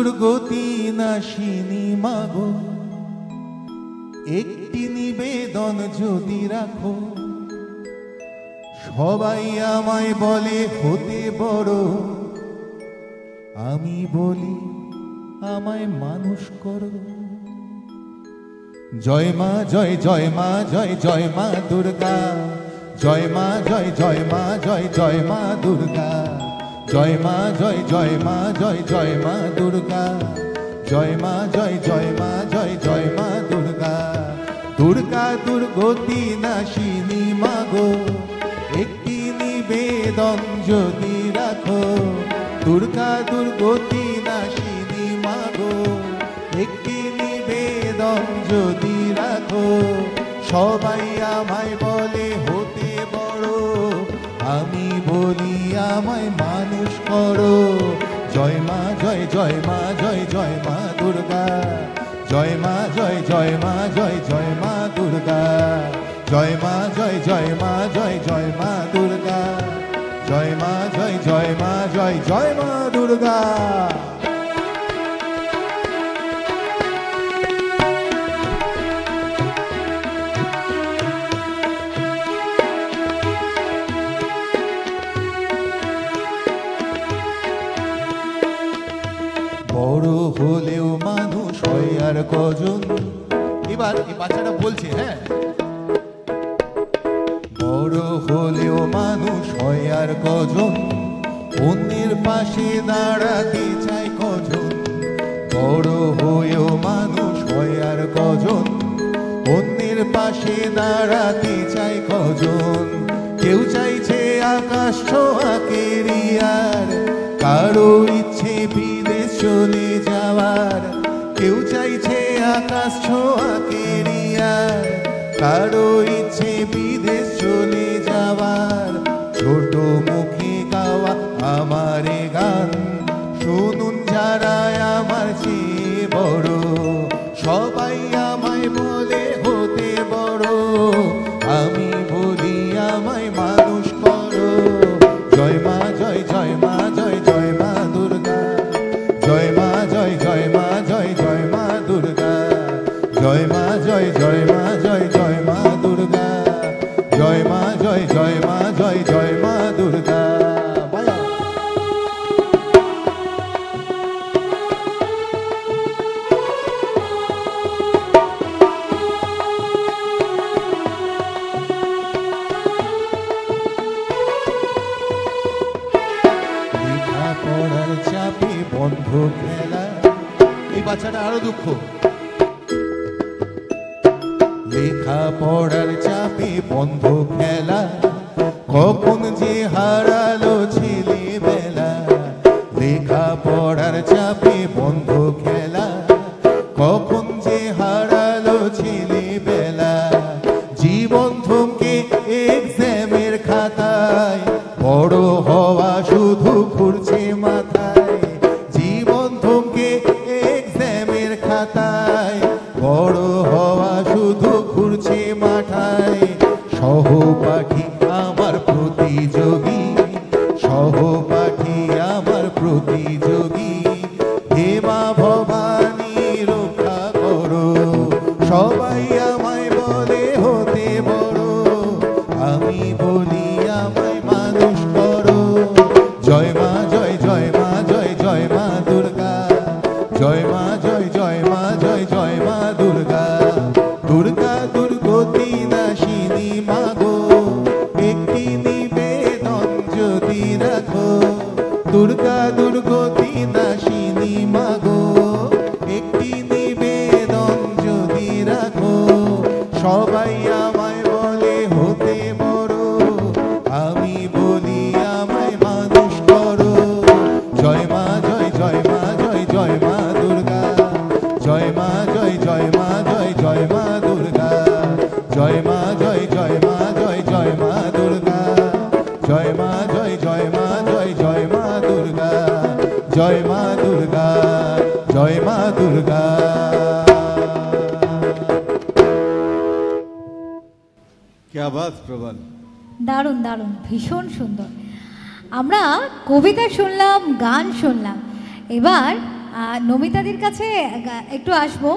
দুর্গতি নাশিনী মাগো, একটি নিবেদন যদি রাখো। সবাই আমায় বলে হতে বড়, আমি বলি আমায় মানুষ করো। জয় মা জয়, জয় মা জয়, জয় মা দুর্গা। জয় মা জয়, জয় মা জয়, জয় মা দুর্গা। জয় মা জয়, জয় মা জয়, জয় মা দুর্গা। জয় মা জয়, জয় মা জয়, জয় মা দুর্গা। দুর্গা দুর্গতি নাশিনী মাগো, একটি নিবেদন যদি রাখো। দুর্গা দুর্গতি নাশিনী মাগো, একটি নিবেদন যদি রাখো। সবাই আমায় বলে হতে বড়, আমি বলি আমায় মানুষ করো। জয় মা জয়, জয় মা জয়, জয় মা দুর্গা। জয় মা জয়, জয় মা জয়, জয় মা দুর্গা। জয় মা জয়, জয় মা জয়, জয় মা দুর্গা। জয় মা জয়, জয় মা জয়, জয় মা দুর্গা। বড় হলেও মানুষ হয় আর কজন। এবার এই বাচ্চাটা বলছে, হ্যাঁ, বড় হলেও মানুষ হয় আর কজন, অন্যের পাশে দাঁড়াতে চায় কজন। বড় হয়েও মানুষ হয় আর কজন, অন্যের পাশে দাঁড়াতে চায় কজন। কেউ চাইছে আকাশ ছোঁয়া কেরিয়ার, কারো ইচ্ছে বিদেশ চলে যাওয়ার। কেউ চাইছে আকাশ ছোঁয়া কেরিয়ার, কারো ইচ্ছে বিদেশ চলে যাওয়ার। ছোট মুখে গাওয়া আমার গান শুনুন যারা আমার চেয়ে বড়। সবাই আমায় বলে হতে বড়, আমি বলি আমায় মানুষ করো। জয় মা জয়, জয় মা জয়, জয় মা দুর্গা। জয় মা জয়, জয় মা জয়, জয় মা দুর্গা। জয় মা জয়, জয় মা জয়, জয় মা দুর্গা। জয় মা জয়, জয় মা জয়, জয় মা দুর্গা। লেখাপড়ার চাপে বন্ধ খেলা, এই বাচ্চাটা আরো দুঃখ। লেখাপড়ার চাপে বন্ধ খেলা, কখন যে হারালো ছেলেবেলা। লেখাপড়ার চাপে বন্ধ খেলা, কখন যে হারালো ছেলেবেলা। জীবন থমকে এক্সামের খাতায়, বড় হওয়া শুধু ঘুরছে মাথায়। জীবন থমকে এক্সামের খাতায়, বড় হওয়া শুধু ঘুরছে মাথায়। সহপাঠী আমার প্রতিযোগী, সহপাঠী আমার প্রতিযোগী। হে মা ভবানী রক্ষা করো, সবাই আমায় বলে হতে বড়, আমি বলি আমায় মানুষ করো। জয় মা জয়, জয় মা জয়, জয় মা দুর্গা। জয় মা জয়, জয় মা জয়, জয় মা দুর্গা। দুর্গা দুর্গতি নাশিনী মাগো, একটি নিবেদন যদি রাখো। দুর্গা দুর্গতি নাশিনী মাগো, একটি নিবেদন যদি রাখো। সবাই আমায় বলে হতে বড়, আমি বলি আমায় মানুষ করো। জয় মা জয়, জয় মা জয়, জয় মা দুর্গা। জয় মা জয়, জয় মা জয়, জয় মা দুর্গা। জয় মা জয়, জয় মা জয়, জয় মা দুর্গা। জয় মা জয়, জয় মা জয়, জয় মা দুর্গা। জয় মা দুর্গা, জয় মা দুর্গা। क्या बात प्रबल, দারুণ দারুণ, ভীষণ সুন্দর। আমরা কবিতা শুনলাম, গান শুনলাম, এবার নমিতাদির কাছে একটু আসবো।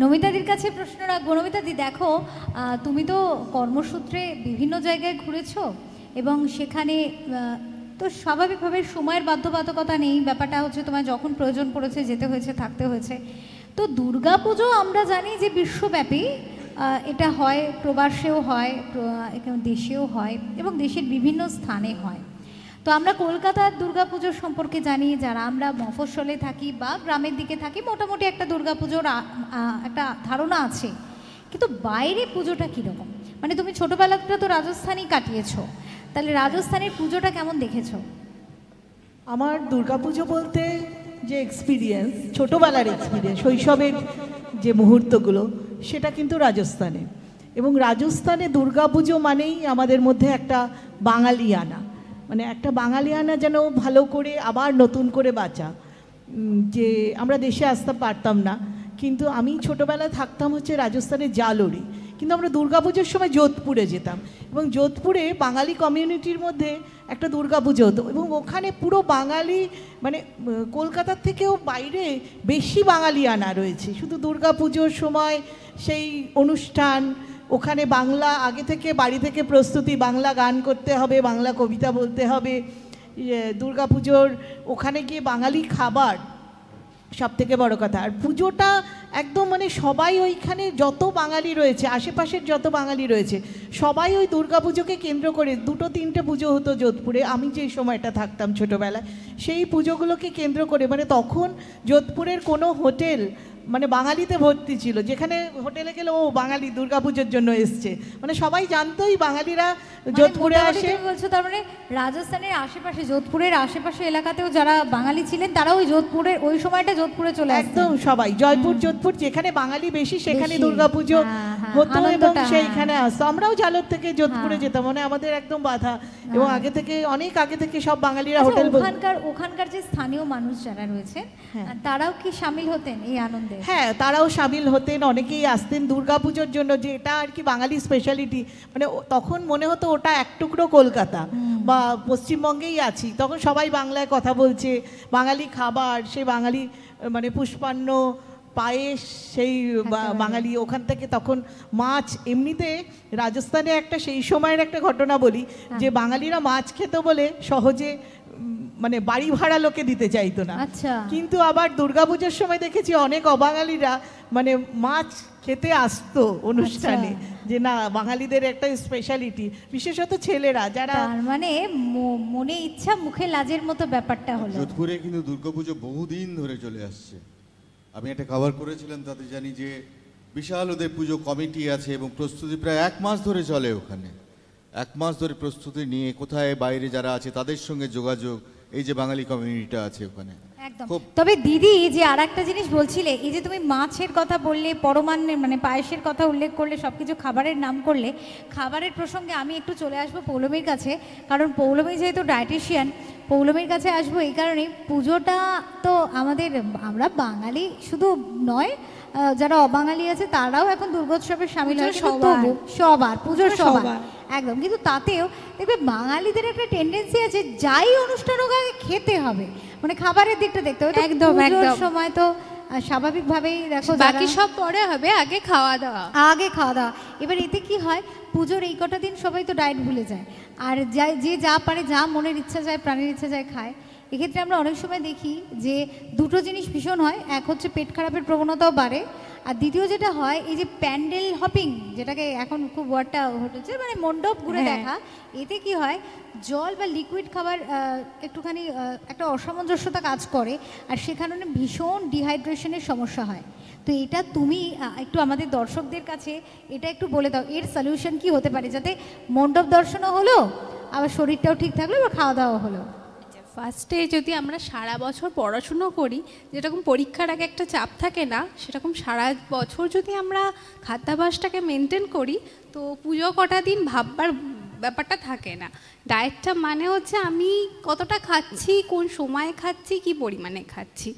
নমিতাদির কাছে প্রশ্ন রাখবো। নমিতাদি, দেখো, তুমি তো কর্মসূত্রে বিভিন্ন জায়গায় ঘুরেছো এবং সেখানে তো স্বাভাবিকভাবে সময়ের বাধ্যবাধকতা নেই, ব্যাপারটা হচ্ছে তোমার যখন প্রয়োজন পড়েছে যেতে হয়েছে, থাকতে হয়েছে। তো দুর্গাপুজো আমরা জানি যে বিশ্বব্যাপী এটা হয়, প্রবাসেও হয়, দেশেও হয় এবং দেশের বিভিন্ন স্থানে হয়। তো আমরা কলকাতার দুর্গাপুজোর সম্পর্কে জানি, যারা আমরা মফস্বলে থাকি বা গ্রামের দিকে থাকি মোটামুটি একটা দুর্গাপুজোর একটা ধারণা আছে, কিন্তু বাইরে পুজোটা কীরকম? মানে তুমি ছোটোবেলাটা তো রাজস্থানেই কাটিয়েছো, তাহলে রাজস্থানের পুজোটা কেমন দেখেছো? আমার দুর্গাপুজো বলতে যে এক্সপিরিয়েন্স, ছোটোবেলার এক্সপিরিয়েন্স, শৈশবের যে মুহূর্তগুলো, সেটা কিন্তু রাজস্থানে। এবং রাজস্থানে দুর্গাপুজো মানেই আমাদের মধ্যে একটা বাঙালিয়ানা, মানে একটা বাঙালিয়ানা যেন ভালো করে আবার নতুন করে বাঁচা। যে আমরা দেশে আসতে পারতাম না, কিন্তু আমি ছোটোবেলায় থাকতাম হচ্ছে রাজস্থানের জালোরি, কিন্তু আমরা দুর্গাপুজোর সময় যোধপুরে যেতাম এবং যোধপুরে বাঙালি কমিউনিটির মধ্যে একটা দুর্গাপুজো হতো এবং ওখানে পুরো বাঙালি, মানে কলকাতার থেকেও বাইরে বেশি বাঙালিয়ানা রয়েছে। শুধু দুর্গাপুজোর সময় সেই অনুষ্ঠান, ওখানে বাংলা আগে থেকে বাড়ি থেকে প্রস্তুতি, বাংলা গান করতে হবে, বাংলা কবিতা বলতে হবে। দুর্গাপুজোর ওখানে গিয়ে বাঙালি খাবার সব থেকে বড় কথা। আর পুজোটা একদম মানে সবাই ওইখানে যত বাঙালি রয়েছে, আশেপাশের যত বাঙালি রয়েছে, সবাই ওই দুর্গাপুজোকে কেন্দ্র করে 2-3টে পুজো হতো যোধপুরে। আমি যে সময়টা থাকতাম ছোটোবেলায়, সেই পুজোগুলোকে কেন্দ্র করে, মানে তখন যোধপুরের কোনো হোটেল মানে বাঙালিতে ভর্তি ছিল, যেখানে হোটেলে গেলে ও বাঙালি দুর্গাপুজোর জন্য এসছে, মানে সবাই জানতোই বাঙালিরা যোধপুরে আসে। বলছো তার মানে রাজস্থানের আশেপাশে, যোধপুরের আশেপাশে এলাকাতেও যারা বাঙালি ছিলেন তারা ওই যোধপুরের ওই সময়টা যোধপুরে চলে আসতেন একদম সবাই। জয়পুর, যোধপুর যেখানে বাঙালি বেশি সেখানে দুর্গাপুজো হতো এবং সেইখানে আসতো। আমরাও জালোর থেকে যোধপুরে যেতাম, মানে আমাদের একদম বাধা। এবং আগে থেকে, অনেক আগে থেকে সব বাঙালিরা হোটেল, ওখানকার যে স্থানীয় মানুষ যারা রয়েছে তারাও কি শামিল হতেন এই আনন্দে? হ্যাঁ, তারাও শামিল হতেন, অনেকেই আসতেন দুর্গাপুজোর জন্য, যে এটা আর কি বাঙালি স্পেশালিটি। মানে তখন মনে হতো ওটা এক টুকরো কলকাতা বা পশ্চিমবঙ্গেই আছি, তখন সবাই বাংলায় কথা বলছে, বাঙালি খাবার, সেই বাঙালি মানে পুষ্পান্ন পায়েস, সেই বাঙালি ওখান থেকে তখন মাছ। এমনিতে রাজস্থানে একটা সেই সময়ের একটা ঘটনা বলি, যে বাঙালিরা মাছ খেত বলে সহজে মানে বাড়ি ভাড়া লোকে দিতে চাইতো না। আচ্ছা। কিন্তু আবার দুর্গাপূজার সময় দেখেছি অনেক অবাঙালিরা মানে মাছ খেতে আসতো অনুষ্ঠানে, যে না বাঙালিদের একটা স্পেশালিটি, বিশেষত ছেলেরা যারা, মানে মনে ইচ্ছা মুখে লাজের মতো ব্যাপারটা হলো। যোধপুরে কিন্তু দুর্গাপুজো বহুদিন ধরে চলে আসছে। আমি একটা কভার করেছিলাম, তাতে জানি যে বিশাল ওদের পুজো কমিটি আছে এবং প্রস্তুতি প্রায় 1 মাস ধরে চলে। ওখানে 1 মাস ধরে প্রস্তুতি নিয়ে কোথায় বাইরে যারা আছে তাদের সঙ্গে যোগাযোগ, এই যে বাঙালি কমিউনিটিটা আছে ওখানে একদম। তবে দিদি, যে আর একটা জিনিস বলছিলে, এই যে তুমি মাছের কথা বললে, পরমান্নের মানে পায়েসের কথা উল্লেখ করলে, সব কিছু খাবারের নাম করলে, খাবারের প্রসঙ্গে আমি একটু চলে আসবো পৌলমীর কাছে, কারণ পৌলমী যেহেতু ডায়েটিশিয়ান, পৌলমীর কাছে আসবো এই কারণে, পুজোটা তো আমাদের, আমরা বাঙালি শুধু নয়, যারা অবাঙালি আছে তারাও এখন দুর্গোৎসবে সামিল হয়, সবার পুজোর সবার একদম। কিন্তু তাতেও দেখবে বাঙালিদের একটা টেন্ডেন্সি আছে, যাই অনুষ্ঠান হোক আগে খেতে হবে, মানে খাবারের দিকটা দেখতে হবে। একদম একদম। সময় তো স্বাভাবিকভাবেই দেখো বাকি সব পরে হবে, আগে খাওয়া দাওয়া। এবার এতে কি হয়, পুজোর এই কটা দিন সবাই তো ডায়েট ভুলে যায়, আর যে যা পারে, যা মনের ইচ্ছা যায়, প্রাণের ইচ্ছা যায় খায়। এক্ষেত্রে আমরা অনেক সময় দেখি যে দুটো জিনিস ভীষণ হয়, এক হচ্ছে পেট খারাপের প্রবণতাও বাড়ে, আর দ্বিতীয় যেটা হয় এই যে প্যান্ডেল হপিং, যেটাকে এখন খুব ওয়ার্ডটা হচ্ছে, মানে মণ্ডপ ঘুরে দেখা, এতে কি হয় জল বা লিকুইড খাবার একটুখানি একটা অসামঞ্জস্যতা কাজ করে, আর সেখানে ভীষণ ডিহাইড্রেশনের সমস্যা হয়। তো এটা তুমি একটু আমাদের দর্শকদের কাছে এটা একটু বলে দাও, এর সলিউশন কি হতে পারে, যাতে মণ্ডপ দর্শনও হলো, আবার শরীরটাও ঠিক থাকলো, বা খাওয়া দাওয়া হলো। ফার্স্টে যদি আমরা সারা বছর পড়াশুনো করি, যেরকম পরীক্ষার আগে একটা চাপ থাকে না, সেরকম সারা বছর যদি আমরা খাদ্যাভ্যাসটাকে মেনটেন করি, তো পুজো কটা দিন ভাববার ব্যাপারটা থাকে না। ডায়েটটা মানে হচ্ছে আমি কতটা খাচ্ছি, কোন সময় খাচ্ছি, কি পরিমাণে খাচ্ছি,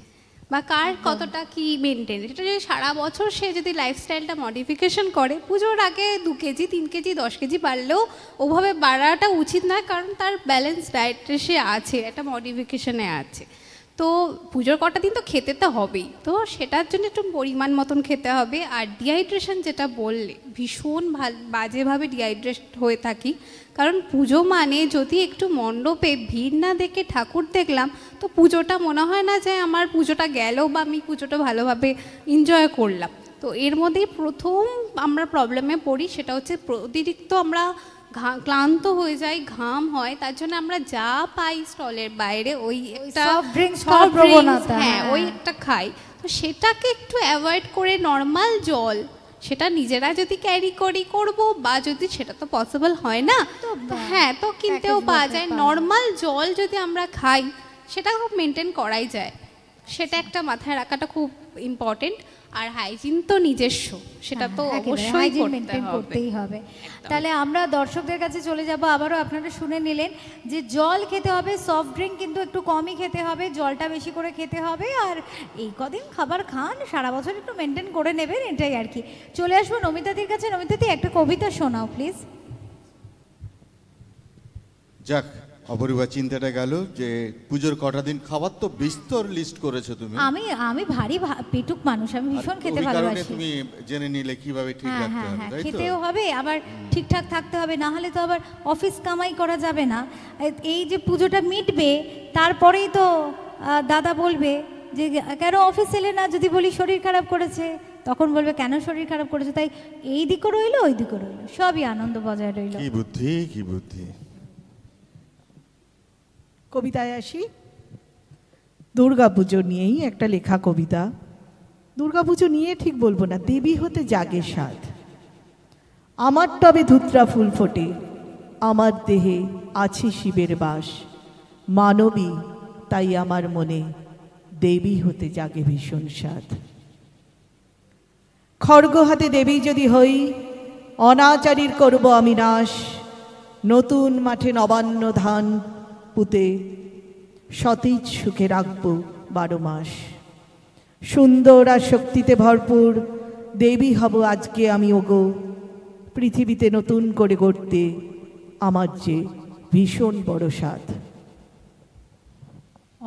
বা কার কতটা কি মেনটেন, এটা যদি সারা বছর সে যদি লাইফস্টাইলটা মডিফিকেশন করে, পুজোর আগে 2 কেজি 3 কেজি 10 কেজি বাড়লেও ওভাবে বাড়াটা উচিত নয়, কারণ তার ব্যালেন্স ডায়েটে সে আছে, একটা মডিফিকেশনে আছে। তো পুজোর কটা দিন তো খেতে তো হবেই, তো সেটার জন্য একটু পরিমাণ মতন খেতে হবে। আর ডিহাইড্রেশন যেটা বললে, ভীষণ বাজেভাবে ডিহাইড্রেট হয়ে থাকি, কারণ পুজো মানে যদি একটু মণ্ডপে ভিড় না দেখে ঠাকুর দেখলাম তো পুজোটা মনে হয় না যে আমার পুজোটা গেল বা আমি পুজোটা ভালোভাবে এনজয় করলাম। তো এর মধ্যেই প্রথম আমরা প্রবলেমে পড়ি, সেটা হচ্ছে অতিরিক্ত আমরা ক্লান্ত হয়ে যাই, ঘাম হয়, তার জন্য আমরা যা পাই স্টলের বাইরে ওই একটা soft drinks খাওয়ার প্রবণতা, হ্যাঁ ওই একটা খাই। তো সেটাকে একটু অ্যাভয়েড করে নর্মাল জল, সেটা নিজেরা যদি ক্যারি করবো, বা যদি সেটা তো পসিবল হয় না হ্যাঁ তো কিনতেও পাওয়া যায়, নর্মাল জল যদি আমরা খাই সেটা খুব মেনটেন করাই যায়। সেটা একটা মাথায় রাখাটা খুব ইম্পর্টেন্ট। আর হাইজিন তো নিজস্ব, সেটা তো অবশ্যই করতেই হবে। তাহলে আমরা দর্শকদের কাছে চলে যাব, আবারও আপনারা শুনে নিলেন যে জল খেতে হবে, সফট ড্রিঙ্ক কিন্তু একটু কমই খেতে হবে, জলটা বেশি করে খেতে হবে, আর এই কদিন খাবার খান, সারা বছর একটু মেনটেন করে নেবেন, এটাই আর কি। চলে আসবো নমিতাদির কাছে। নমিতাদি, একটা কবিতা শোনাও প্লিজ। যাক, অপরিবার চিন্তাটা গেল যে পুজোর কটা দিন খাবার তো বিস্তর লিস্ট করেছো তুমি। আমি ভারী পেটুক মানুষ, আমি ভীষণ খেতে ভালোবাসি। তুমি জেনে নিলে কিভাবে ঠিক রাখতে হবে, তাই তো? খেতেও হবে, আবার ঠিকঠাক থাকতে হবে, না হলে তো আবার অফিস কামাই করা যাবে না। এই যে পুজোটা মিটবে তারপরেই তো দাদা বলবে যে কেন অফিস এলে না, যদি বলি শরীর খারাপ করেছে তখন বলবে কেন শরীর খারাপ করেছে, তাই এই দিকও রইলো ওই দিকও রইলো, সবই আনন্দ বজায় রইলো। কি বুদ্ধি, কি বুদ্ধি। কবিতায় আসি। দুর্গাপুজো নিয়েই একটা লেখা কবিতা। দুর্গাপুজো নিয়ে ঠিক বলবো না, দেবী হতে জাগে স্বাদ। আমার টবে ধুত্রা ফুল ফোটে, আমার দেহে আছে শিবের বাস। মানবী তাই আমার মনে, দেবী হতে জাগে ভীষণ স্বাদ। খড়গ হাতে দেবী যদি হই, অনাচারীর করব আমি নাশ। নতুন মাঠে নবান্ন ধান পুঁতে, সতেজ সুখে রাখব 12 মাস। সুন্দর আর শক্তিতে ভরপুর দেবী হব আজকে আমি ওগো। পৃথিবীতে নতুন করে গড়তে আমার যে ভীষণ বড় স্বাদ।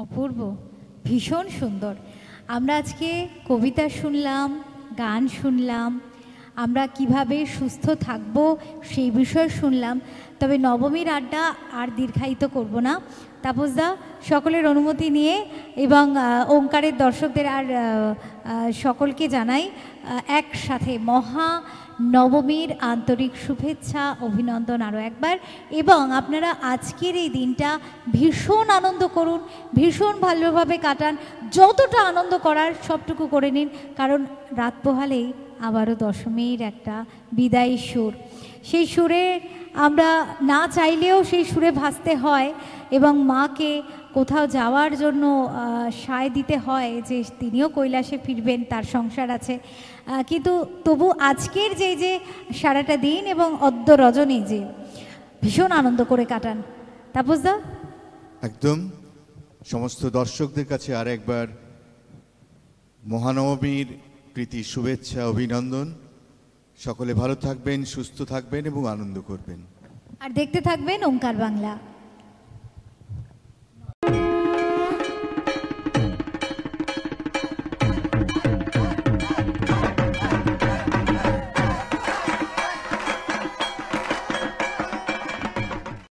অপূর্ব, ভীষণ সুন্দর। আমরা আজকে কবিতা শুনলাম, গান শুনলাম, আমরা কিভাবে সুস্থ থাকব সেই বিষয়ে শুনলাম। তবে নবমীর আড্ডা আর দীর্ঘায়িত করব না। তাপসদা, সকলের অনুমতি নিয়ে এবং ওঙ্কারের দর্শকদের আর সকলকে জানাই একসাথে মহা নবমীর আন্তরিক শুভেচ্ছা, অভিনন্দন আরও একবার। এবং আপনারা আজকের এই দিনটা ভীষণ আনন্দ করুন, ভীষণ ভালোভাবে কাটান, যতটা আনন্দ করার সবটুকু করে নিন, কারণ রাত পোহালেই আবারও দশমীর একটা বিদায়ী সুর। সেই সুরে আমরা না চাইলেও সেই সুরে ভাসতে হয় এবং মাকে কোথাও যাওয়ার জন্য সায় দিতে হয় যে তিনিও কৈলাসে ফিরবেন, তার সংসার আছে। কিন্তু তবু আজকের যে সারাটা দিন এবং অদ্য রজনী যে ভীষণ আনন্দ করে কাটান। তাপসদা, একদম সমস্ত দর্শকদের কাছে আর একবার মহানবমীর প্রীতি শুভেচ্ছা, অভিনন্দন। সকলে ভালো থাকবেন, সুস্থ থাকবেন এবং আনন্দ করবেন। আর দেখতে থাকবেন ওঙ্কার বাংলা।